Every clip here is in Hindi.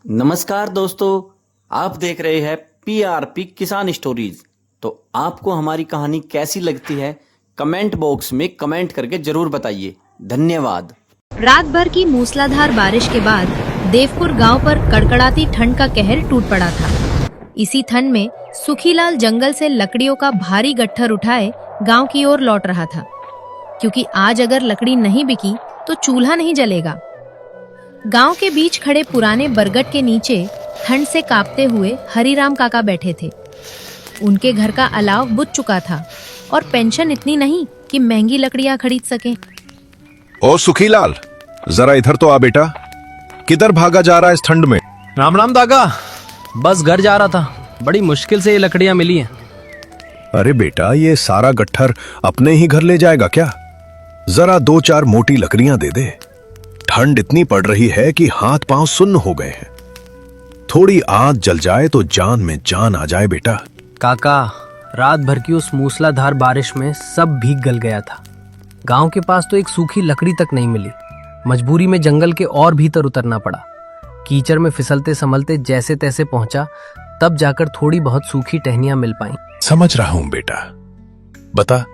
नमस्कार दोस्तों, आप देख रहे हैं पीआरपी किसान स्टोरीज। तो आपको हमारी कहानी कैसी लगती है कमेंट बॉक्स में कमेंट करके जरूर बताइए। धन्यवाद। रात भर की मूसलाधार बारिश के बाद देवपुर गांव पर कड़कड़ाती ठंड का कहर टूट पड़ा था। इसी ठंड में सुखीलाल जंगल से लकड़ियों का भारी गट्ठर उठाए गांव की ओर लौट रहा था, क्योंकि आज अगर लकड़ी नहीं बिकी तो चूल्हा नहीं जलेगा। गांव के बीच खड़े पुराने बरगद के नीचे ठंड से कांपते हुए हरिराम काका बैठे थे। उनके घर का अलाव बुझ चुका था और पेंशन इतनी नहीं कि महंगी लकड़ियां खरीद सकें। ओ सुखीलाल, जरा इधर तो आ बेटा। किधर भागा जा रहा है इस ठंड में? राम राम दागा, बस घर जा रहा था। बड़ी मुश्किल से ये लकड़ियां मिली हैं। अरे बेटा, ये सारा गट्ठर अपने ही घर ले जाएगा क्या? जरा 2-4 मोटी लकड़ियां दे दे। ठंड इतनी पड़ रही है कि हाथ पांव सुन्न हो गए हैं। थोड़ी आंच जल जाए तो जान में जान आ जाए बेटा। काका, रात भर की उस मूसलाधार बारिश में सब भीग गल गया था। गांव के पास तो एक सूखी लकड़ी तक नहीं मिली। मजबूरी में जंगल के और भीतर उतरना पड़ा। कीचड़ में फिसलते संभलते जैसे तैसे पहुंचा, तब जाकर थोड़ी बहुत सूखी टहनियां मिल पाईं। समझ रहा हूं बेटा। बता,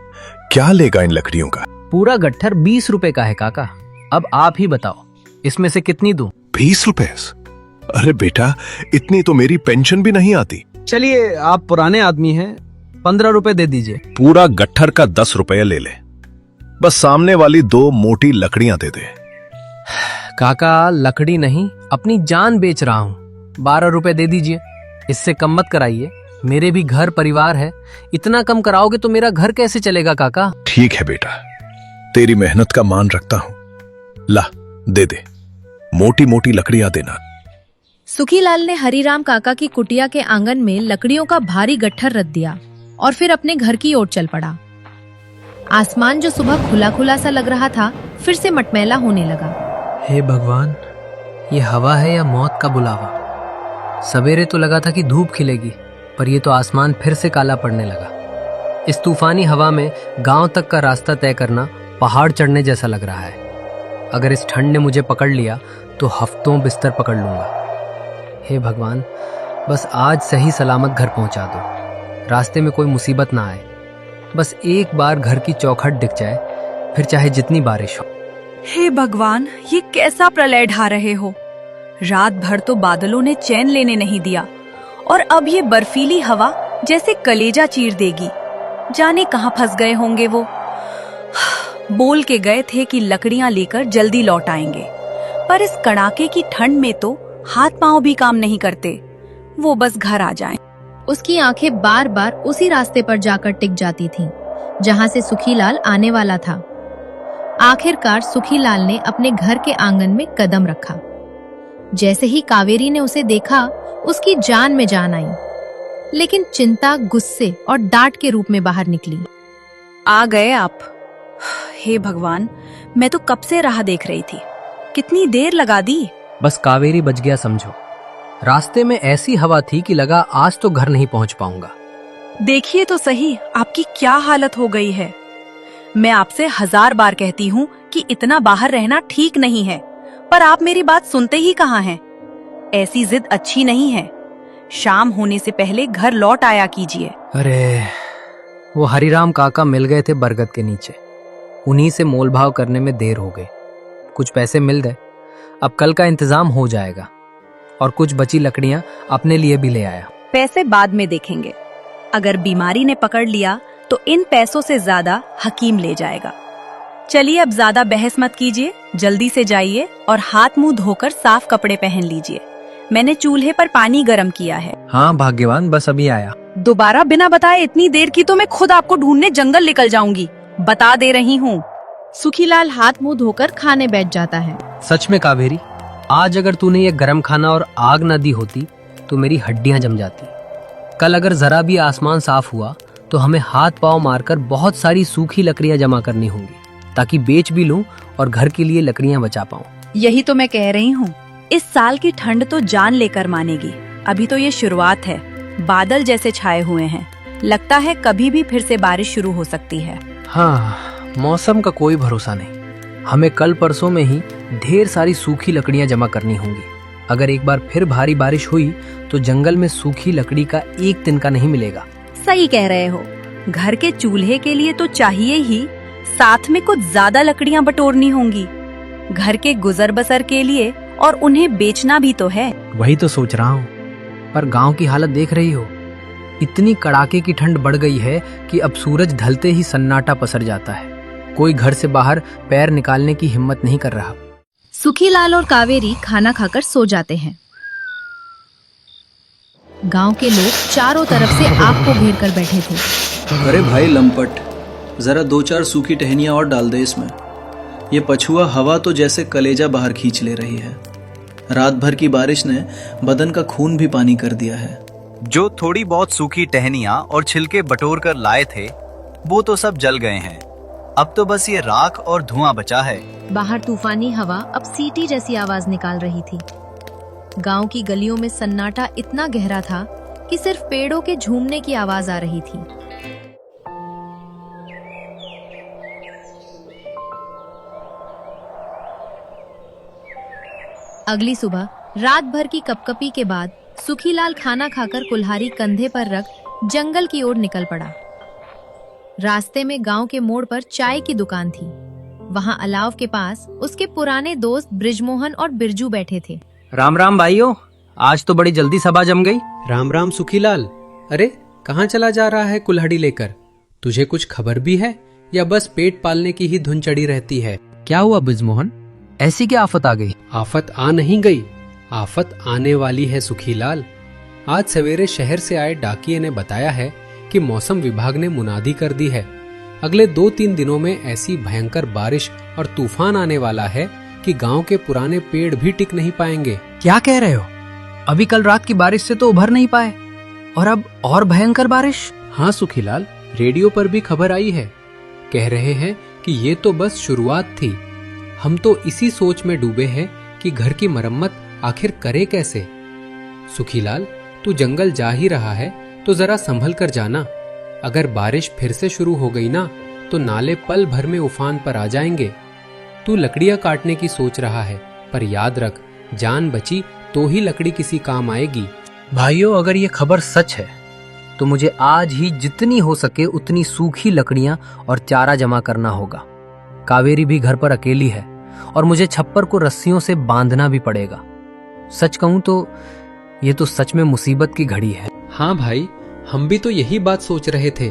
क्या लेगा इन लकड़ियों का? पूरा गट्ठर 20 रुपए का है काका। अब आप ही बताओ, इसमें से कितनी दूं? 20 रुपए? अरे बेटा, इतनी तो मेरी पेंशन भी नहीं आती। चलिए, आप पुराने आदमी हैं, 15 रुपए दे दीजिए। पूरा गट्ठर का 10 रुपए ले ले। बस सामने वाली 2 मोटी लकड़ियां दे दे। काका, लकड़ी नहीं, अपनी जान बेच रहा हूँ। 12 रुपए दे दीजिए। इससे कम मत कराइए, मेरे भी घर परिवार है। इतना कम कराओगे तो मेरा घर कैसे चलेगा काका? ठीक है बेटा, तेरी मेहनत का मान रखता हूँ। ला, दे दे। मोटी मोटी लकड़ियां देना। सुखीलाल ने हरिराम काका की कुटिया के आंगन में लकड़ियों का भारी गट्ठर रख दिया और फिर अपने घर की ओर चल पड़ा। आसमान जो सुबह खुला खुला सा लग रहा था, फिर से मटमैला होने लगा। हे भगवान, ये हवा है या मौत का बुलावा? सवेरे तो लगा था कि धूप खिलेगी, पर ये तो आसमान फिर से काला पड़ने लगा। इस तूफानी हवा में गांव तक का रास्ता तय करना पहाड़ चढ़ने जैसा लग रहा है। अगर इस ठंड ने मुझे पकड़ लिया तो हफ्तों बिस्तर पकड़ लूंगा। हे भगवान, बस आज सही सलामत घर पहुंचा दो। रास्ते में कोई मुसीबत ना आए। बस एक बार घर की चौखट दिख जाए, फिर चाहे जितनी बारिश हो। हे भगवान, ये कैसा प्रलय ढा रहे हो? रात भर तो बादलों ने चैन लेने नहीं दिया और अब ये बर्फीली हवा जैसे कलेजा चीर देगी। जाने कहाँ फंस गए होंगे वो। बोल के गए थे कि लकड़ियां लेकर जल्दी लौट आएंगे, पर इस कड़ाके की ठंड में तो हाथ पांव भी काम नहीं करते। वो बस घर आ जाएं। उसकी आंखें बार बार उसी रास्ते पर जाकर टिक जाती थीं, जहां से सुखीलाल आने वाला था। आखिरकार सुखीलाल ने अपने घर के आंगन में कदम रखा। जैसे ही कावेरी ने उसे देखा, उसकी जान में जान आई, लेकिन चिंता, गुस्से और डांट के रूप में बाहर निकली। आ गए आप। हे भगवान, मैं तो कब से राह देख रही थी। कितनी देर लगा दी। बस कावेरी बच गया समझो। रास्ते में ऐसी हवा थी कि लगा आज तो घर नहीं पहुंच पाऊंगा। देखिए तो सही, आपकी क्या हालत हो गई है। मैं आपसे 1000 बार कहती हूँ कि इतना बाहर रहना ठीक नहीं है, पर आप मेरी बात सुनते ही कहाँ हैं। ऐसी जिद अच्छी नहीं है। शाम होने से पहले घर लौट आया कीजिए। अरे, वो हरिराम काका मिल गए थे बरगद के नीचे। उन्हीं से मोलभाव करने में देर हो गई। कुछ पैसे मिल गए, अब कल का इंतजाम हो जाएगा। और कुछ बची लकड़ियां अपने लिए भी ले आया। पैसे बाद में देखेंगे। अगर बीमारी ने पकड़ लिया तो इन पैसों से ज्यादा हकीम ले जाएगा। चलिए, अब ज्यादा बहस मत कीजिए, जल्दी से जाइए और हाथ मुंह धोकर साफ कपड़े पहन लीजिए। मैंने चूल्हे पर पानी गर्म किया है। हाँ भाग्यवान, बस अभी आया। दोबारा बिना बताए इतनी देर की तो मैं खुद आपको ढूंढने जंगल निकल जाऊंगी, बता दे रही हूँ। सुखीलाल हाथ मुंह धोकर खाने बैठ जाता है। सच में कावेरी, आज अगर तूने ये गरम खाना और आग न दी होती तो मेरी हड्डियां जम जाती। कल अगर जरा भी आसमान साफ हुआ तो हमें हाथ पांव मारकर बहुत सारी सूखी लकड़ियां जमा करनी होंगी, ताकि बेच भी लूं और घर के लिए लकड़ियां बचा पाऊं। यही तो मैं कह रही हूँ। इस साल की ठंड तो जान लेकर मानेगी। अभी तो ये शुरुआत है। बादल जैसे छाए हुए हैं, लगता है कभी भी फिर से बारिश शुरू हो सकती है। हाँ, मौसम का कोई भरोसा नहीं। हमें कल परसों में ही ढेर सारी सूखी लकड़ियां जमा करनी होंगी। अगर एक बार फिर भारी बारिश हुई तो जंगल में सूखी लकड़ी का एक तिनका नहीं मिलेगा। सही कह रहे हो। घर के चूल्हे के लिए तो चाहिए ही, साथ में कुछ ज्यादा लकड़ियां बटोरनी होंगी घर के गुजर बसर के लिए, और उन्हें बेचना भी तो है। वही तो सोच रहा हूँ, पर गांव की हालत देख रही हो, इतनी कड़ाके की ठंड बढ़ गई है कि अब सूरज ढलते ही सन्नाटा पसर जाता है। कोई घर से बाहर पैर निकालने की हिम्मत नहीं कर रहा। सुखीलाल और कावेरी खाना खाकर सो जाते हैं। गांव के लोग चारों तरफ से आग को घेर कर बैठे थे। अरे भाई लंपट, जरा 2-4 सूखी टहनियां और डाल दे इसमें। ये पछुआ हवा तो जैसे कलेजा बाहर खींच ले रही है। रात भर की बारिश ने बदन का खून भी पानी कर दिया है। जो थोड़ी बहुत सूखी टहनियां और छिलके बटोर कर लाए थे वो तो सब जल गए हैं। अब तो बस ये राख और धुआं बचा है। बाहर तूफानी हवा अब सीटी जैसी आवाज निकाल रही थी। गांव की गलियों में सन्नाटा इतना गहरा था कि सिर्फ पेड़ों के झूमने की आवाज आ रही थी। अगली सुबह रात भर की कपकपी के बाद सुखीलाल खाना खाकर कुल्हाड़ी कंधे पर रख जंगल की ओर निकल पड़ा। रास्ते में गांव के मोड़ पर चाय की दुकान थी। वहां अलाव के पास उसके पुराने दोस्त ब्रिजमोहन और बिरजू बैठे थे। राम राम भाइयों, आज तो बड़ी जल्दी सभा जम गई। राम राम सुखीलाल। अरे कहाँ चला जा रहा है कुल्हाड़ी लेकर? तुझे कुछ खबर भी है या बस पेट पालने की ही धुन चढ़ी रहती है? क्या हुआ ब्रिजमोहन, ऐसी क्या आफत आ गई? आफत आ नहीं गई, आफत आने वाली है सुखीलाल। आज सवेरे शहर से आए डाकिये ने बताया है कि मौसम विभाग ने मुनादी कर दी है। अगले 2-3 दिनों में ऐसी भयंकर बारिश और तूफान आने वाला है कि गांव के पुराने पेड़ भी टिक नहीं पाएंगे। क्या कह रहे हो? अभी कल रात की बारिश से तो उभर नहीं पाए और अब और भयंकर बारिश? हाँ सुखीलाल, रेडियो पर भी खबर आई है। कह रहे हैं कि ये तो बस शुरुआत थी। हम तो इसी सोच में डूबे हैं कि घर की मरम्मत आखिर करे कैसे। सुखीलाल, तू जंगल जा ही रहा है तो जरा संभल कर जाना। अगर बारिश फिर से शुरू हो गई ना तो नाले पल भर में उफान पर आ जाएंगे। तू लकड़ियां काटने की सोच रहा है, पर याद रख, जान बची तो ही लकड़ी किसी काम आएगी। भाइयों, अगर ये खबर सच है तो मुझे आज ही जितनी हो सके उतनी सूखी लकड़ियां और चारा जमा करना होगा। कावेरी भी घर पर अकेली है और मुझे छप्पर को रस्सियों से बांधना भी पड़ेगा। सच कहूं तो ये तो सच में मुसीबत की घड़ी है। हाँ भाई, हम भी तो यही बात सोच रहे थे।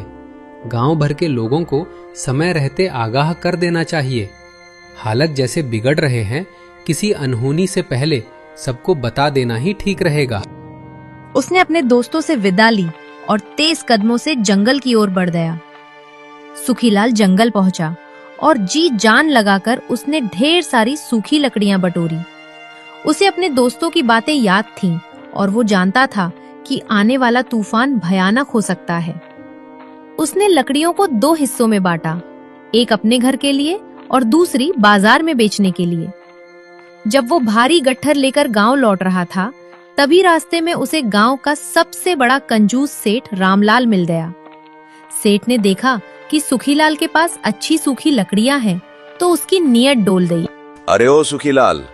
गांव भर के लोगों को समय रहते आगाह कर देना चाहिए। हालत जैसे बिगड़ रहे हैं, किसी अनहोनी से पहले सबको बता देना ही ठीक रहेगा। उसने अपने दोस्तों से विदा ली और तेज कदमों से जंगल की ओर बढ़ गया। सुखीलाल जंगल पहुंचा और जी जान लगाकर उसने ढेर सारी सूखी लकड़ियां बटोरी। उसे अपने दोस्तों की बातें याद थीं और वो जानता था कि आने वाला तूफान भयानक हो सकता है। उसने लकड़ियों को 2 हिस्सों में बांटा, एक अपने घर के लिए और दूसरी बाजार में बेचने के लिए। जब वो भारी गट्ठर लेकर गांव लौट रहा था, तभी रास्ते में उसे गांव का सबसे बड़ा कंजूस सेठ रामलाल मिल गया। सेठ ने देखा कि सुखीलाल के पास अच्छी सूखी लकड़ियां हैं, तो उसकी नीयत डोल गई। अरे ओ सुखीलाल,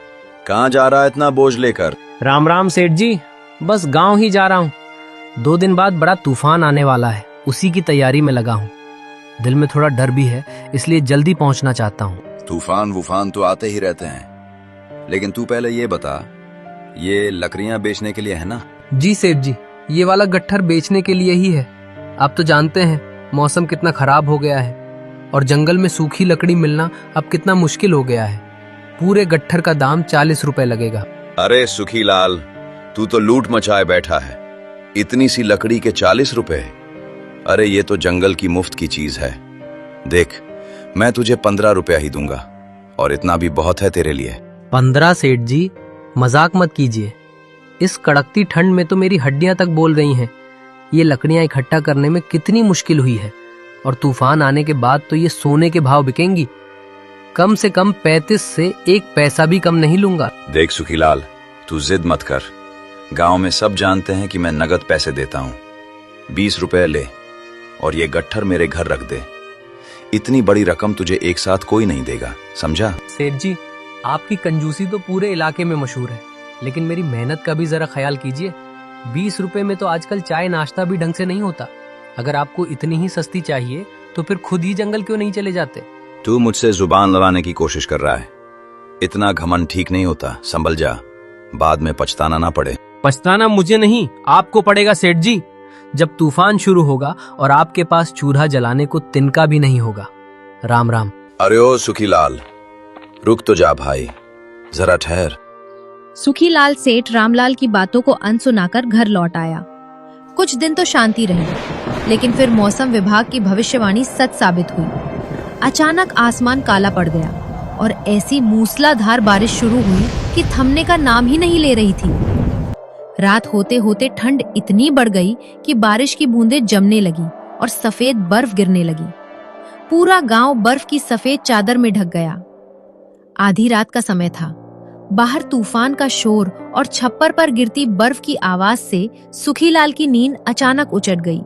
कहाँ जा रहा है इतना बोझ लेकर? राम राम सेठ जी, बस गांव ही जा रहा हूँ। 2 दिन बाद बड़ा तूफान आने वाला है, उसी की तैयारी में लगा हूँ। दिल में थोड़ा डर भी है, इसलिए जल्दी पहुँचना चाहता हूँ। तूफान वूफान तो आते ही रहते हैं, लेकिन तू पहले ये बता, ये लकड़ियां बेचने के लिए है ना? जी सेठ जी, ये वाला गट्ठर बेचने के लिए ही है। आप तो जानते हैं मौसम कितना खराब हो गया है और जंगल में सूखी लकड़ी मिलना अब कितना मुश्किल हो गया है। पूरे गट्ठर का दाम 40 रुपए लगेगा। अरे सुखीलाल, तू तो लूट मचाए बैठा है। इतनी सी लकड़ी के 40 रुपए? अरे ये तो जंगल की मुफ्त की चीज है। देख, मैं तुझे 15 रुपया ही दूंगा और इतना भी बहुत है तेरे लिए। 15 सेठ जी, मजाक मत कीजिए। इस कड़कती ठंड में तो मेरी हड्डियां तक बोल रही हैं। ये लकड़ियां इकट्ठा करने में कितनी मुश्किल हुई है और तूफान आने के बाद तो ये सोने के भाव बिकेंगी। कम से कम 35 से 1 पैसा भी कम नहीं लूंगा। देख सुखीलाल, तू जिद मत कर। गांव में सब जानते हैं कि मैं नगद पैसे देता हूँ। 20 रुपए ले और ये गट्ठर मेरे घर रख दे। इतनी बड़ी रकम तुझे एक साथ कोई नहीं देगा, समझा? सेठ जी, आपकी कंजूसी तो पूरे इलाके में मशहूर है। लेकिन मेरी मेहनत का भी जरा ख्याल कीजिए। 20 रुपए में तो आजकल चाय नाश्ता भी ढंग से नहीं होता। अगर आपको इतनी ही सस्ती चाहिए तो फिर खुद ही जंगल क्यों नहीं चले जाते? तू मुझसे जुबान लड़ाने की कोशिश कर रहा है। इतना घमंड ठीक नहीं होता, संभल जा, बाद में पछताना ना पड़े। पछताना मुझे नहीं, आपको पड़ेगा सेठ जी। जब तूफान शुरू होगा और आपके पास चूल्हा जलाने को तिनका भी नहीं होगा। राम राम। अरे ओ सुखीलाल, रुक तो जा भाई, जरा ठहर। सुखीलाल सेठ रामलाल की बातों को अनसुनाकर घर लौट आया। कुछ दिन तो शांति रही, लेकिन फिर मौसम विभाग की भविष्यवाणी सच साबित हुई। अचानक आसमान काला पड़ गया और ऐसी मूसलाधार बारिश शुरू हुई कि थमने का नाम ही नहीं ले रही थी। रात होते होते ठंड इतनी बढ़ गई कि बारिश की बूंदें जमने लगी और सफेद बर्फ गिरने लगी। पूरा गांव बर्फ की सफेद चादर में ढक गया। आधी रात का समय था। बाहर तूफान का शोर और छप्पर पर गिरती बर्फ की आवाज से सुखीलाल की नींद अचानक उचट गई।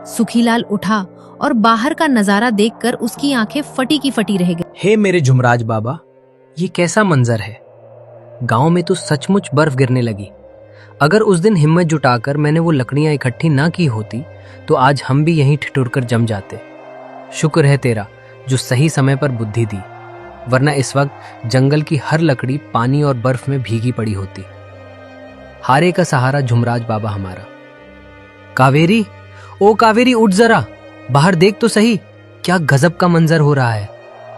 सुखीलाल उठा और बाहर का नजारा देखकर उसकी आंखें फटी की फटी रह गई। हे मेरे जुमराज बाबा, ये कैसा मंजर है। गांव में तो सचमुच बर्फ गिरने लगी। अगर उस दिन हिम्मत जुटाकर मैंने वो लकड़ियां इकट्ठी ना की होती तो आज हम भी यहीं ठिठुरकर जम जाते। शुक्र है तेरा जो सही समय पर बुद्धि दी, वरना इस वक्त जंगल की हर लकड़ी पानी और बर्फ में भीगी पड़ी होती। हारे का सहारा जुमराज बाबा हमारा। कावेरी, ओ कावेरी उठ जरा, बाहर देख तो सही, क्या गजब का मंजर हो रहा है।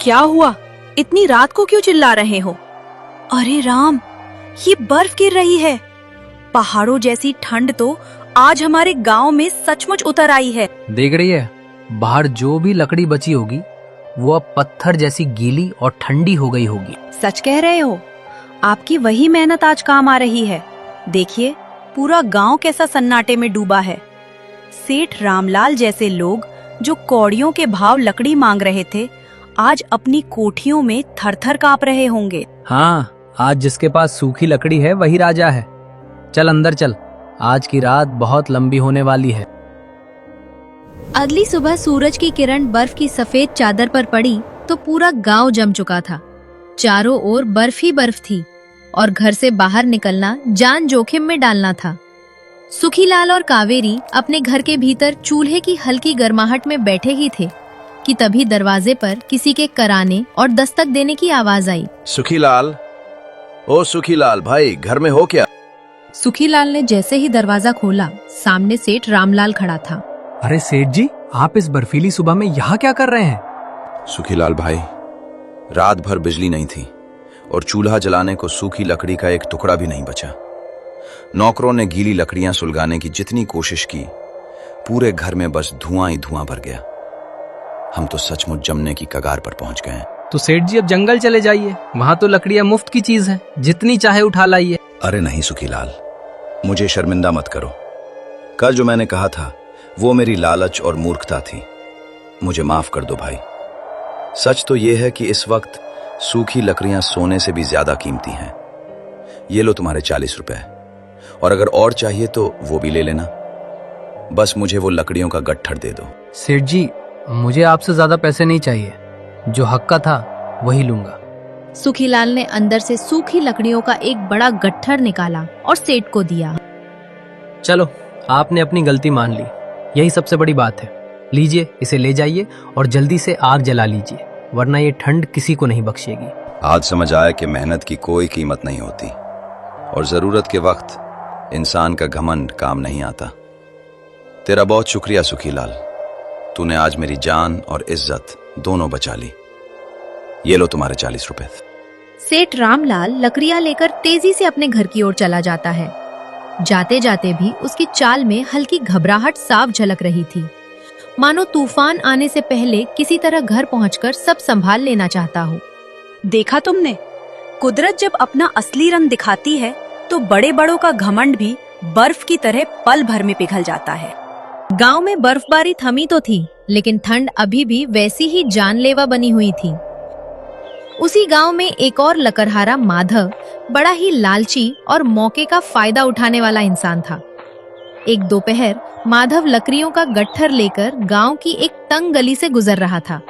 क्या हुआ? इतनी रात को क्यों चिल्ला रहे हो? अरे राम, ये बर्फ गिर रही है। पहाड़ों जैसी ठंड तो आज हमारे गांव में सचमुच उतर आई है। देख रही है, बाहर जो भी लकड़ी बची होगी वो अब पत्थर जैसी गीली और ठंडी हो गई होगी। सच कह रहे हो, आपकी वही मेहनत आज काम आ रही है। देखिए, पूरा गांव कैसा सन्नाटे में डूबा है। सेठ रामलाल जैसे लोग जो कौड़ियों के भाव लकड़ी मांग रहे थे, आज अपनी कोठियों में थरथर कांप रहे होंगे। हाँ, आज जिसके पास सूखी लकड़ी है वही राजा है। चल अंदर चल, आज की रात बहुत लंबी होने वाली है। अगली सुबह सूरज की किरण बर्फ की सफेद चादर पर पड़ी तो पूरा गांव जम चुका था। चारों ओर बर्फ ही बर्फ थी और घर से बाहर निकलना जान जोखिम में डालना था। सुखीलाल और कावेरी अपने घर के भीतर चूल्हे की हल्की गर्माहट में बैठे ही थे कि तभी दरवाजे पर किसी के कराने और दस्तक देने की आवाज आई। सुखीलाल, ओ सुखीलाल भाई, घर में हो क्या? सुखीलाल ने जैसे ही दरवाजा खोला, सामने सेठ रामलाल खड़ा था। अरे सेठ जी, आप इस बर्फीली सुबह में यहाँ क्या कर रहे हैं? सुखीलाल भाई, रात भर बिजली नहीं थी और चूल्हा जलाने को सूखी लकड़ी का एक टुकड़ा भी नहीं बचा। नौकरों ने गीली लकड़ियां सुलगाने की जितनी कोशिश की, पूरे घर में बस धुआं ही धुआं भर गया। हम तो सचमुच जमने की कगार पर पहुंच गए हैं। तो सेठ जी अब जंगल चले जाइए, वहाँ तो लकड़ियाँ मुफ्त की चीज है, जितनी चाहे उठा लाइए। अरे नहीं सुखीलाल, मुझे शर्मिंदा मत करो। कल जो मैंने कहा था वो मेरी लालच और मूर्खता थी। मुझे माफ कर दो भाई। सच तो ये है कि इस वक्त सूखी लकड़ियां सोने से भी ज्यादा कीमती हैं। ये लो तुम्हारे 40 रुपए, और अगर और चाहिए तो वो भी ले लेना। बस मुझे वो लकड़ियों का गट्ठर दे दो। सेठ जी, मुझे आपसे ज्यादा पैसे नहीं चाहिए, जो हक का था वही लूंगा। सुखीलाल ने अंदर से सूखी लकड़ियों का एक बड़ा गट्ठर निकाला और सेठ को दिया। चलो, आपने अपनी गलती मान ली, यही सबसे बड़ी बात है। लीजिए, इसे ले जाइए और जल्दी से आग जला लीजिए, वरना ये ठंड किसी को नहीं बख्शेगी। आज समझ आया कि मेहनत की कोई कीमत नहीं होती और जरूरत के वक्त इंसान का घमंड काम नहीं आता। तेरा बहुत शुक्रिया सुखीलाल, तूने आज मेरी जान और इज्जत दोनों बचा ली। ये लो तुम्हारे 40 रुपए। सेठ रामलाल लकड़ियां लेकर तेजी से अपने घर की ओर चला जाता है। जाते जाते भी उसकी चाल में हल्की घबराहट साफ झलक रही थी, मानो तूफान आने से पहले किसी तरह घर पहुंचकर सब संभाल लेना चाहता हो। देखा तुमने, कुदरत जब अपना असली रंग दिखाती है तो बड़े बड़ों का घमंड भी बर्फ की तरह पल भर में पिघल जाता है। गांव में बर्फबारी थमी तो थी, लेकिन ठंड अभी भी वैसी ही जानलेवा बनी हुई थी। उसी गांव में एक और लकड़हारा माधव बड़ा ही लालची और मौके का फायदा उठाने वाला इंसान था। एक दोपहर माधव लकड़ियों का गट्ठर लेकर गांव की एक तंग गली से गुजर रहा था।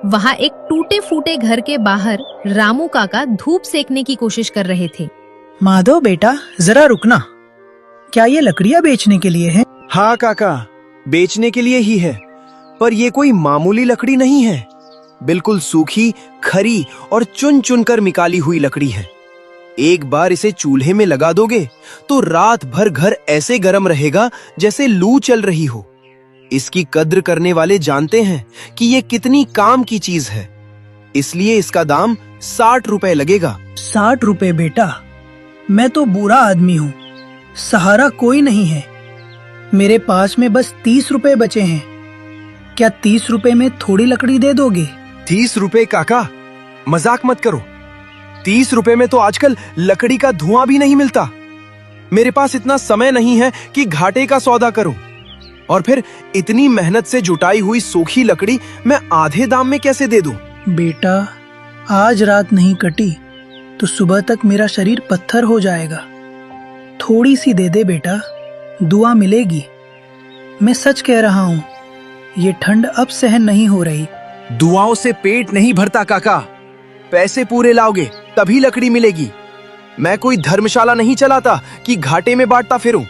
वहां एक टूटे फूटे घर के बाहर रामू काका धूप सेकने की कोशिश कर रहे थे। माधव बेटा, जरा रुकना। क्या ये लकड़ियां बेचने के लिए है? हाँ काका, बेचने के लिए ही है, पर ये कोई मामूली लकड़ी नहीं है। बिल्कुल सूखी, खरी और चुन चुन कर निकाली हुई लकड़ी है। एक बार इसे चूल्हे में लगा दोगे तो रात भर घर ऐसे गर्म रहेगा जैसे लू चल रही हो। इसकी कद्र करने वाले जानते हैं कि ये कितनी काम की चीज है, इसलिए इसका दाम 60 रुपए लगेगा। 60 रुपए बेटा? मैं तो बुरा आदमी हूँ, सहारा कोई नहीं है। मेरे पास में बस 30 रुपए बचे हैं। क्या 30 रुपए में थोड़ी लकड़ी दे दोगे? 30 रुपए काका, मजाक मत करो। 30 रुपए में तो आजकल लकड़ी का धुआं भी नहीं मिलता। मेरे पास इतना समय नहीं है कि घाटे का सौदा करूं, और फिर इतनी मेहनत से जुटाई हुई सूखी लकड़ी मैं आधे दाम में कैसे दे दूं? बेटा, आज रात नहीं कटी तो सुबह तक मेरा शरीर पत्थर हो जाएगा। थोड़ी सी दे दे बेटा, दुआ मिलेगी। मैं सच कह रहा हूँ, ये ठंड अब सहन नहीं हो रही। दुआओं से पेट नहीं भरता काका, पैसे पूरे लाओगे तभी लकड़ी मिलेगी। मैं कोई धर्मशाला नहीं चलाता कि घाटे में बांटता फिरूं।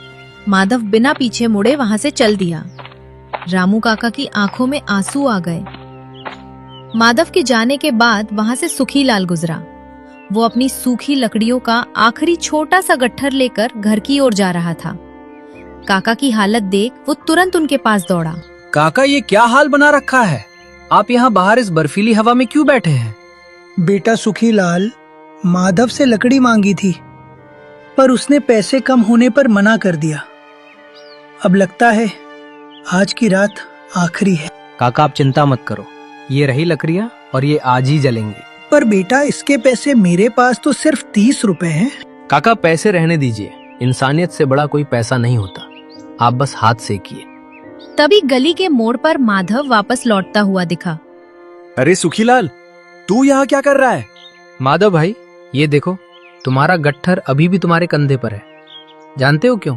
माधव बिना पीछे मुड़े वहां से चल दिया। रामू काका की आंखों में आंसू आ गए। माधव के जाने के बाद वहां से सुखीलाल गुजरा। वो अपनी सूखी लकड़ियों का आखिरी छोटा सा गट्ठर लेकर घर की ओर जा रहा था। काका की हालत देख वो तुरंत उनके पास दौड़ा। काका, ये क्या हाल बना रखा है? आप यहाँ बाहर इस बर्फीली हवा में क्यों बैठे हैं? बेटा सुखीलाल, माधव से लकड़ी मांगी थी, पर उसने पैसे कम होने पर मना कर दिया। अब लगता है आज की रात आखिरी है। काका, आप चिंता मत करो, ये रही लकड़ियाँ और ये आज ही जलेंगी। पर बेटा, इसके पैसे मेरे पास तो सिर्फ 30 रुपए हैं। काका, पैसे रहने दीजिए, इंसानियत से बड़ा कोई पैसा नहीं होता। आप बस हाथ सेकिए। तभी गली के मोड़ पर माधव वापस लौटता हुआ दिखा। अरे सुखीलाल, तू यहाँ क्या कर रहा है? माधव भाई, ये देखो, तुम्हारा गट्ठर अभी भी तुम्हारे कंधे पर है। जानते हो क्यों?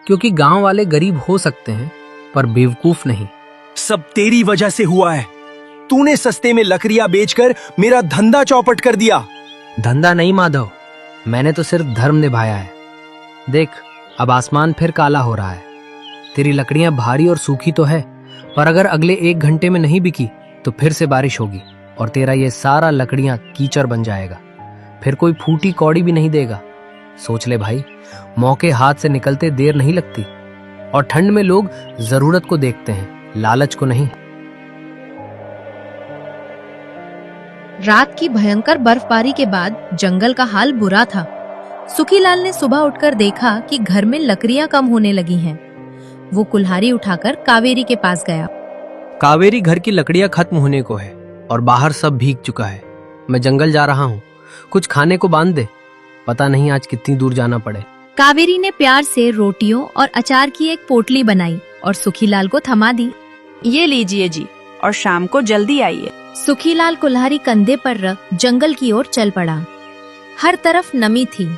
क्योंकि गांव वाले गरीब हो सकते हैं पर बेवकूफ नहीं। सब तेरी वजह से हुआ है। तूने सस्ते में लकड़ियां बेचकर मेरा धंधा चौपट कर दिया। धंधा नहीं माधव, मैंने तो सिर्फ धर्म निभाया है। देख, अब आसमान फिर काला हो रहा है। तेरी लकड़ियां भारी और सूखी तो है, पर अगर अगले 1 घंटे में नहीं बिकी तो फिर से बारिश होगी और तेरा ये सारा लकड़ियां कीचड़ बन जाएगा। फिर कोई फूटी कौड़ी भी नहीं देगा। सोच ले भाई, मौके हाथ से निकलते देर नहीं लगती, और ठंड में लोग जरूरत को देखते हैं, लालच को नहीं। रात की भयंकर बर्फबारी के बाद जंगल का हाल बुरा था। सुखीलाल ने सुबह उठकर देखा कि घर में लकड़ियां कम होने लगी हैं। वो कुल्हाड़ी उठाकर कावेरी के पास गया। कावेरी, घर की लकड़ियां खत्म होने को है और बाहर सब भीग चुका है। मैं जंगल जा रहा हूँ, कुछ खाने को बांध दे। पता नहीं आज कितनी दूर जाना पड़े। कावेरी ने प्यार से रोटियों और अचार की एक पोटली बनाई और सुखीलाल को थमा दी। ये लीजिए जी, और शाम को जल्दी आइए। सुखीलाल कुल्हाड़ी कंधे पर रख जंगल की ओर चल पड़ा। हर तरफ नमी थी।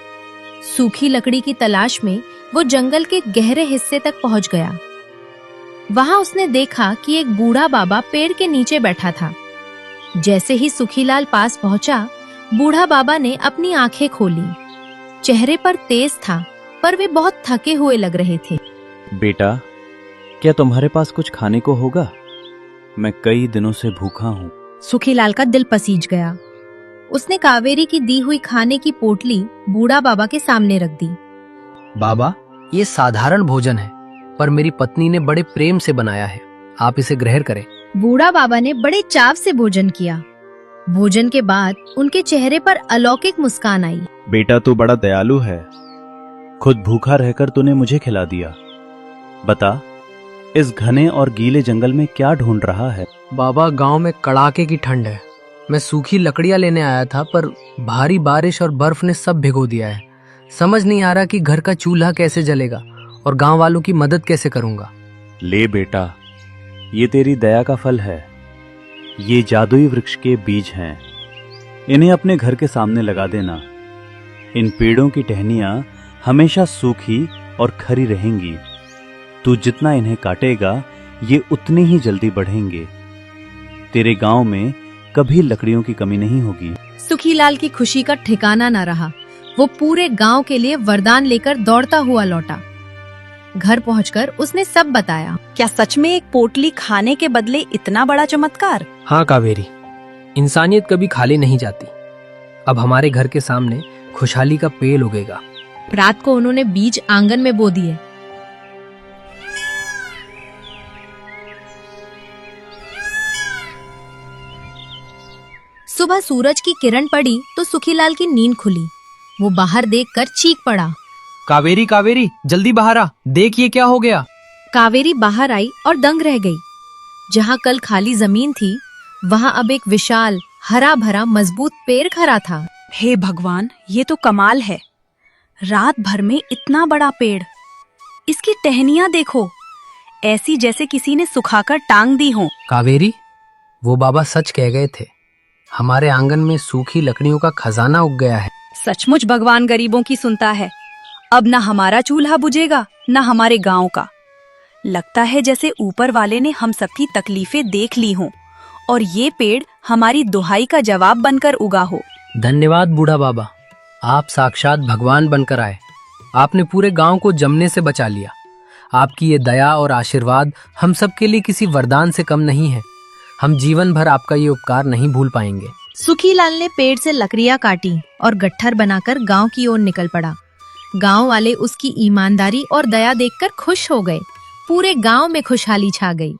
सूखी लकड़ी की तलाश में वो जंगल के गहरे हिस्से तक पहुंच गया। वहां उसने देखा कि एक बूढ़ा बाबा पेड़ के नीचे बैठा था। जैसे ही सुखीलाल पास पहुंचा, बूढ़ा बाबा ने अपनी आंखें खोली। चेहरे पर तेज था, पर वे बहुत थके हुए लग रहे थे। बेटा, क्या तुम्हारे पास कुछ खाने को होगा? मैं कई दिनों से भूखा हूँ। सुखीलाल का दिल पसीज गया। उसने कावेरी की दी हुई खाने की पोटली बूढ़ा बाबा के सामने रख दी। बाबा, ये साधारण भोजन है, पर मेरी पत्नी ने बड़े प्रेम से बनाया है। आप इसे ग्रहण करें। बूढ़ा बाबा ने बड़े चाव से भोजन किया। भोजन के बाद उनके चेहरे पर अलौकिक मुस्कान आई। बेटा, तू बड़ा दयालु है। खुद भूखा रहकर तूने मुझे खिला दिया। बता, इस घने और गीले जंगल में क्या ढूंढ रहा है? बाबा, गांव में कड़ाके की ठंड है। मैं सूखी लकड़ियां लेने आया था, पर भारी बारिश और बर्फ ने सब भिगो दिया है। समझ नहीं आ रहा कि घर का चूल्हा कैसे जलेगा और गांव वालों की मदद कैसे करूंगा। ले बेटा, ये तेरी दया का फल है। ये जादुई वृक्ष के बीज हैं। इन्हें अपने घर के सामने लगा देना। इन पेड़ों की टहनियां हमेशा सूखी और खरी रहेंगी। तू जितना इन्हें काटेगा, ये उतने ही जल्दी बढ़ेंगे। तेरे गांव में कभी लकड़ियों की कमी नहीं होगी। सुखीलाल की खुशी का ठिकाना न रहा। वो पूरे गांव के लिए वरदान लेकर दौड़ता हुआ लौटा। घर पहुंचकर उसने सब बताया। क्या सच में एक पोटली खाने के बदले इतना बड़ा चमत्कार? हाँ कावेरी, इंसानियत कभी खाली नहीं जाती। अब हमारे घर के सामने खुशहाली का पेड़ उगेगा। रात को उन्होंने बीज आंगन में बो दिए। सुबह सूरज की किरण पड़ी तो सुखीलाल की नींद खुली। वो बाहर देखकर चीख पड़ा। कावेरी कावेरी, जल्दी बाहर आ, देख ये क्या हो गया। कावेरी बाहर आई और दंग रह गई। जहाँ कल खाली जमीन थी, वहाँ अब एक विशाल हरा भरा मजबूत पेड़ खड़ा था। हे भगवान, ये तो कमाल है। रात भर में इतना बड़ा पेड़। इसकी टहनियां देखो, ऐसी जैसे किसी ने सुखाकर टांग दी हो। कावेरी, वो बाबा सच कह गए थे। हमारे आंगन में सूखी लकड़ियों का खजाना उग गया है। सचमुच भगवान गरीबों की सुनता है। अब न हमारा चूल्हा बुझेगा, न हमारे गांव का। लगता है जैसे ऊपर वाले ने हम सबकी तकलीफें देख ली हों और ये पेड़ हमारी दुहाई का जवाब बनकर उगा हो। धन्यवाद बूढ़ा बाबा, आप साक्षात भगवान बनकर आए। आपने पूरे गांव को जमने से बचा लिया। आपकी ये दया और आशीर्वाद हम सब के लिए किसी वरदान से कम नहीं है। हम जीवन भर आपका ये उपकार नहीं भूल पाएंगे। सुखीलाल ने पेड़ से लकड़ियां काटी और गट्ठर बनाकर गांव की ओर निकल पड़ा। गांव वाले उसकी ईमानदारी और दया देखकर खुश हो गए। पूरे गांव में खुशहाली छा गई।